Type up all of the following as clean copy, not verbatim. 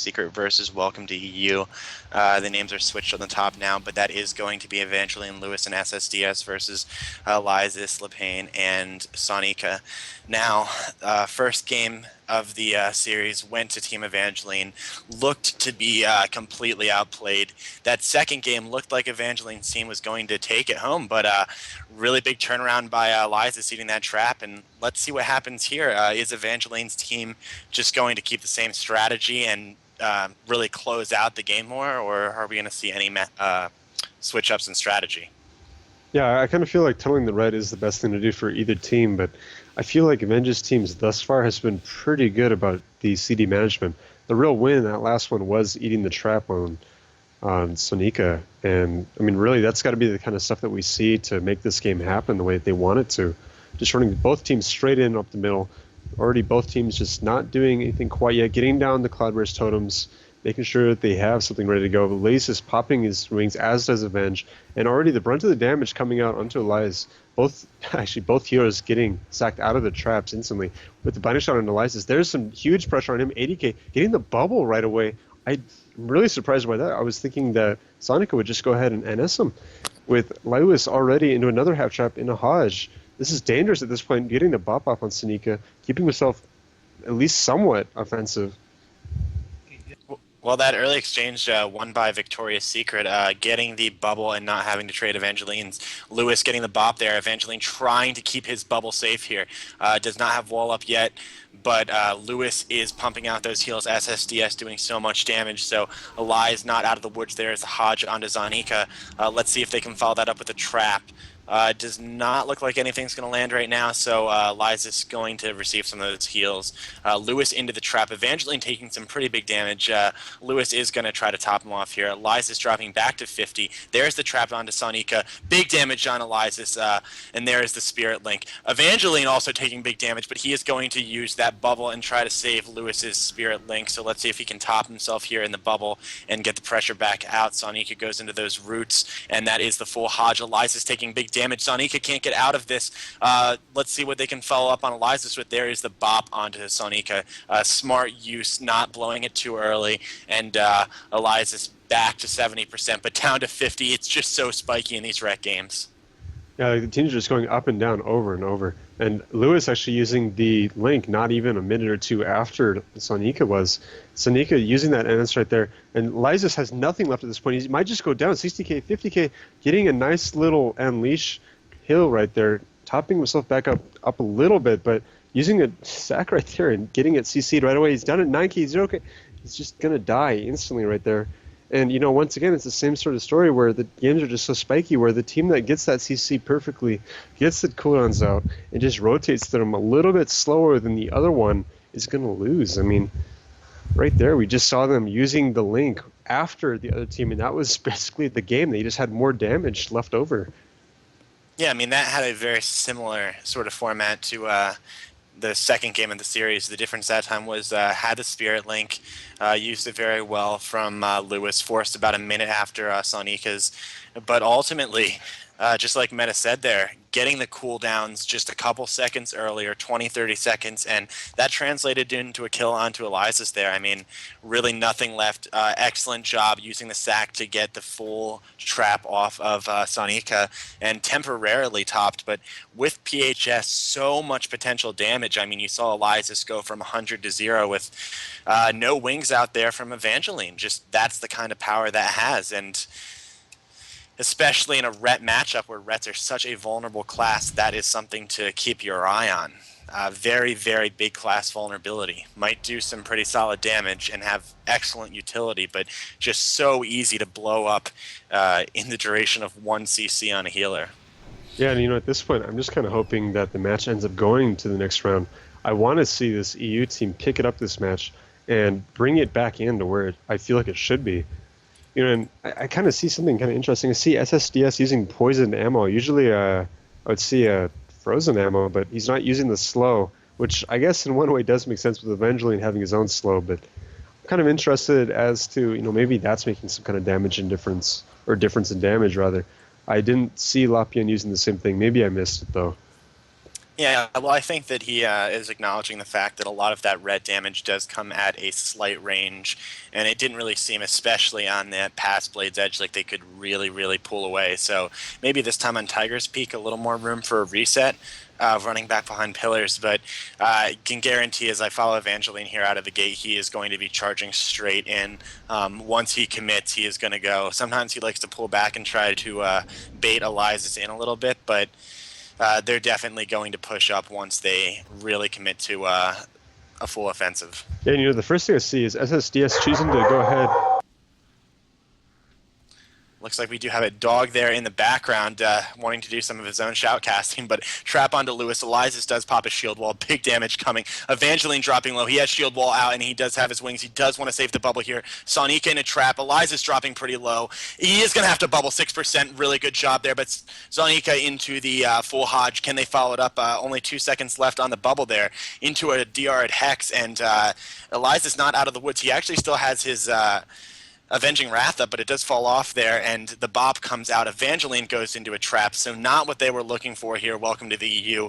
Secret versus Welcome to EU. The names are switched on the top now, but that is going to be Evangeline Lewis and SSDS versus Lysis, Lepane, and Sonika. Now, first game of the series went to Team Evangeline, looked to be completely outplayed. That second game looked like Evangeline's team was going to take it home, but really big turnaround by Lysis eating that trap, and let's see what happens here. Is Evangeline's team just going to keep the same strategy and really close out the game more, or are we going to see any switch ups in strategy? Yeah, I kind of feel like tunneling the red is the best thing to do for either team, but I feel like Avenge's teams thus far has been pretty good about the CD management. The real win in that last one was eating the trap on Sonika, and I mean, really, that's got to be the kind of stuff that we see to make this game happen the way that they want it to. Just running both teams straight in up the middle. Already both teams just not doing anything quite yet, getting down the Cloudburst totems, making sure that they have something ready to go. Lace is popping his wings, as does Avenge, and already the brunt of the damage coming out onto Elias. Both heroes getting sacked out of the traps instantly. With the binding shot on Elias, there's some huge pressure on him. 80k getting the bubble right away. I'm really surprised by that. I was thinking that Sonika would just go ahead and NS him. With Lewis already into another half trap in a Hodge. This is dangerous at this point, getting the bop off on Sonika, keeping himself at least somewhat offensive. Well, that early exchange won by Victoria's Secret, getting the bubble and not having to trade Evangeline's. Lewis getting the bop there. Evangeline trying to keep his bubble safe here. Does not have wall up yet, but Lewis is pumping out those heals. SSDS doing so much damage, so Eli not out of the woods there as the Hodge onto Zanika. Let's see if they can follow that up with a trap. Does not look like anything's going to land right now, so Lysis going to receive some of those heals. Lewis into the trap. Evangeline taking some pretty big damage. Lewis is going to try to top him off here. Lysis dropping back to 50. There's the trap onto Sonika. Big damage on Lysis, and there's the Spirit Link. Evangeline also taking big damage, but he is going to use that bubble and try to save Lewis's Spirit Link, so let's see if he can top himself here in the bubble and get the pressure back out. Sonika goes into those roots, and that is the full Hodge. Lysis taking big damage. Sonika can't get out of this. Let's see what they can follow up on Elias with. There is the bop onto Sonika. Smart use, not blowing it too early, and Elias is back to 70%, but down to 50. It's just so spiky in these rec games. Yeah, the teams are just going up and down over and over. And Lewis actually using the link not even a minute or two after Sonika was. Sonika using that NS right there. And Lysis has nothing left at this point. He might just go down 60k, 50k, getting a nice little Unleash hill right there, topping himself back up a little bit, but using a sack right there and getting it CC'd right away. He's done it 9k, 0k. He's just going to die instantly right there. And, you know, once again, it's the same sort of story where the games are just so spiky, where the team that gets that CC perfectly, gets the cooldowns out, and just rotates them a little bit slower than the other one is going to lose. I mean, right there, we just saw them using the link after the other team, and that was basically the game. They just had more damage left over. Yeah, I mean, that had a very similar sort of format to the second game of the series. The difference that time was had the Spirit Link, used it very well from Lewis, forced about a minute after Sonika's, but ultimately, just like Meta said there, getting the cooldowns just a couple seconds earlier, 20, 30 seconds, and that translated into a kill onto Elias there. I mean, really nothing left. Excellent job using the sack to get the full trap off of Sonika, and temporarily topped, but with PHS, so much potential damage. I mean, you saw Elias go from 100 to 0 with no wings out there from Evangeline. Just that's the kind of power that has, and especially in a Ret matchup where Rets are such a vulnerable class, that is something to keep your eye on. Very, very big class vulnerability. Might do some pretty solid damage and have excellent utility, but just so easy to blow up in the duration of 1 CC on a healer. Yeah, and you know, at this point, I'm just kind of hoping that the match ends up going to the next round. I want to see this EU team pick it up this match and bring it back into where I feel like it should be. You know, and I kind of see something kind of interesting. I see SSDS using poison ammo. Usually I would see a frozen ammo, but he's not using the slow, which I guess in one way does make sense with Evangeline having his own slow, but I'm kind of interested as to, you know, maybe that's making some kind of damage and difference, or difference in damage rather. I didn't see Lapian using the same thing. Maybe I missed it though. Yeah, well, I think that he is acknowledging the fact that a lot of that red damage does come at a slight range, and it didn't really seem, especially on that past Blade's Edge, like they could really, really pull away. So maybe this time on Tiger's Peak, a little more room for a reset, running back behind pillars. But can guarantee, as I follow Evangeline here out of the gate, he is going to be charging straight in. Once he commits, he is going to go. Sometimes he likes to pull back and try to bait Eliza's in a little bit, but they're definitely going to push up once they really commit to a full offensive. Yeah, and the first thing I see is SSDS choosing to go ahead. Looks like we do have a dog there in the background wanting to do some of his own shoutcasting, but trap onto Lewis. Elias does pop a shield wall. Big damage coming. Evangeline dropping low. He has shield wall out, and he does have his wings. He does want to save the bubble here. Sonika in a trap. Elias dropping pretty low. He is going to have to bubble 6%. Really good job there, but Sonika into the full Hodge. Can they follow it up? Only 2 seconds left on the bubble there. Into a DR at Hex, and Elias is not out of the woods. He actually still has his Avenging Wrath up, but it does fall off there, and the bop comes out. Evangeline goes into a trap, so not what they were looking for here. Welcome to the EU.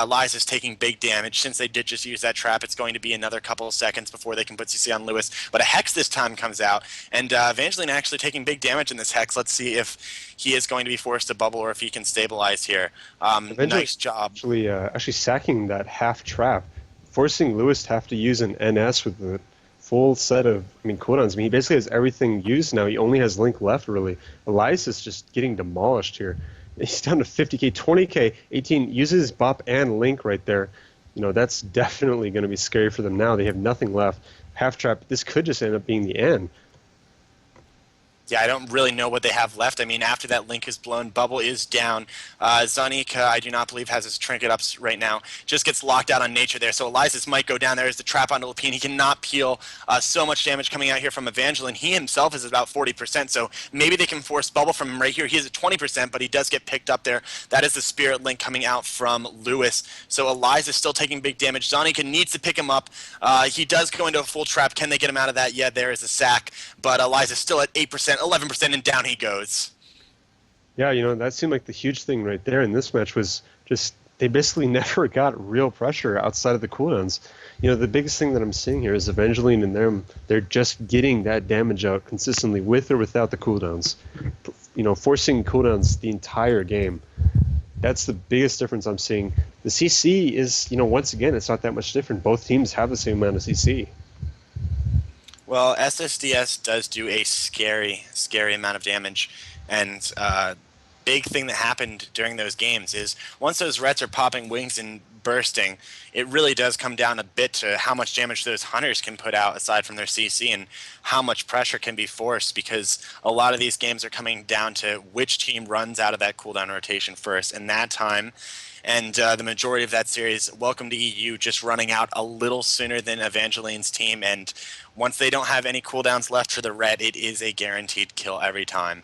Liza's taking big damage. Since they did just use that trap, it's going to be another couple of seconds before they can put CC on Lewis. But a Hex this time comes out, and Evangeline actually taking big damage in this Hex. Let's see if he is going to be forced to bubble or if he can stabilize here. Nice job. Actually sacking that half trap, forcing Lewis to have to use an NS with the full set of, cooldowns. He basically has everything used now. He only has Link left, really. Elias is just getting demolished here. He's down to 50k, 20k, 18, uses his bop and Link right there. That's definitely going to be scary for them now. They have nothing left. Half trap, this could just end up being the end. Yeah, I don't really know what they have left. After that Link is blown, bubble is down. Zanika, I do not believe, has his trinket up right now. Just gets locked out on nature there. So Elias might go down there as the trap onto Lapine. He cannot peel. So much damage coming out here from Evangeline. He himself is about 40%, so maybe they can force bubble from him right here. He is at 20%, but he does get picked up there. That is the Spirit Link coming out from Lewis. So Elias is still taking big damage. Zanika needs to pick him up. He does go into a full trap. Can they get him out of that? Yeah, there is a sack, but Elias is still at 8%. 11%, and down he goes. Yeah, that seemed like the huge thing right there in this match was just they basically never got real pressure outside of the cooldowns. The biggest thing that I'm seeing here is Evangeline and them, they're just getting that damage out consistently with or without the cooldowns. Forcing cooldowns the entire game. That's the biggest difference I'm seeing. The CC is, once again, it's not that much different. Both teams have the same amount of CC. Well, SSDS does do a scary, scary amount of damage, and big thing that happened during those games is once those Rets are popping wings and bursting, it really does come down a bit to how much damage those Hunters can put out aside from their CC and how much pressure can be forced, because a lot of these games are coming down to which team runs out of that cooldown rotation first, and that time. And the majority of that series, Welcome to EU, just running out a little sooner than Evangeline's team. And once they don't have any cooldowns left for the red, it is a guaranteed kill every time.